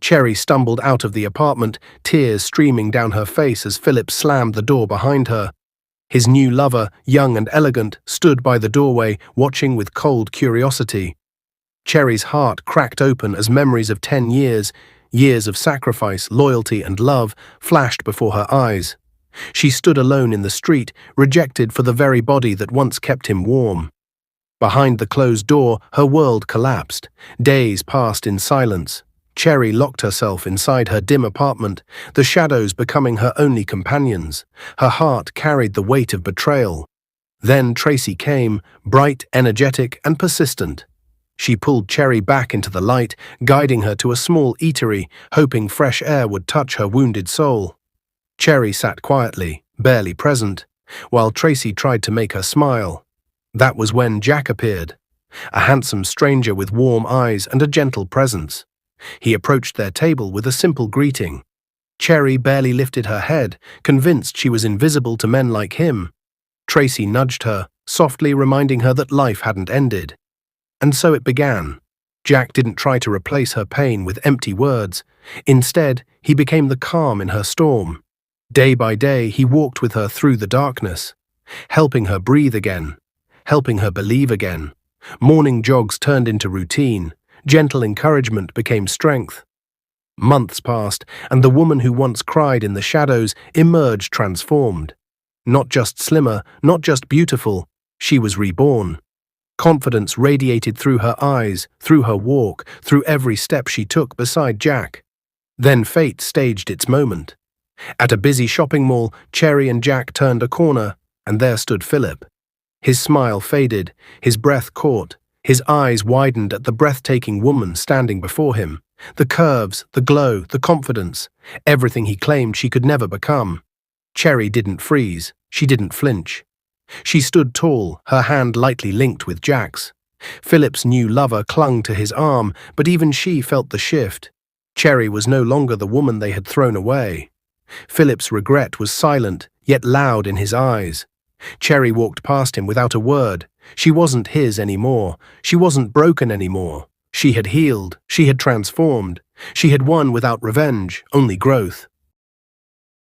Cherry stumbled out of the apartment, tears streaming down her face as Philip slammed the door behind her. His new lover, young and elegant, stood by the doorway, watching with cold curiosity. Cherry's heart cracked open as memories of 10 years, years of sacrifice, loyalty and love, flashed before her eyes. She stood alone in the street, rejected for the very body that once kept him warm. Behind the closed door, her world collapsed. Days passed in silence. Cherry locked herself inside her dim apartment, the shadows becoming her only companions. Her heart carried the weight of betrayal. Then Tracy came, bright, energetic, and persistent. She pulled Cherry back into the light, guiding her to a small eatery, hoping fresh air would touch her wounded soul. Cherry sat quietly, barely present, while Tracy tried to make her smile. That was when Jack appeared, a handsome stranger with warm eyes and a gentle presence. He approached their table with a simple greeting. Cherry barely lifted her head, convinced she was invisible to men like him. Tracy nudged her, softly reminding her that life hadn't ended. And so it began. Jack didn't try to replace her pain with empty words. Instead, he became the calm in her storm. Day by day, he walked with her through the darkness, helping her breathe again, helping her believe again. Morning jogs turned into routine. Gentle encouragement became strength. Months passed, and the woman who once cried in the shadows emerged transformed. Not just slimmer, not just beautiful, she was reborn. Confidence radiated through her eyes, through her walk, through every step she took beside Jack. Then fate staged its moment. At a busy shopping mall, Cherry and Jack turned a corner, and there stood Philip. His smile faded, his breath caught. His eyes widened at the breathtaking woman standing before him. The curves, the glow, the confidence, everything he claimed she could never become. Cherry didn't freeze. She didn't flinch. She stood tall, her hand lightly linked with Jack's. Philip's new lover clung to his arm, but even she felt the shift. Cherry was no longer the woman they had thrown away. Philip's regret was silent, yet loud in his eyes. Cherry walked past him without a word. She wasn't his anymore. She wasn't broken anymore. She had healed. She had transformed. She had won without revenge, only growth.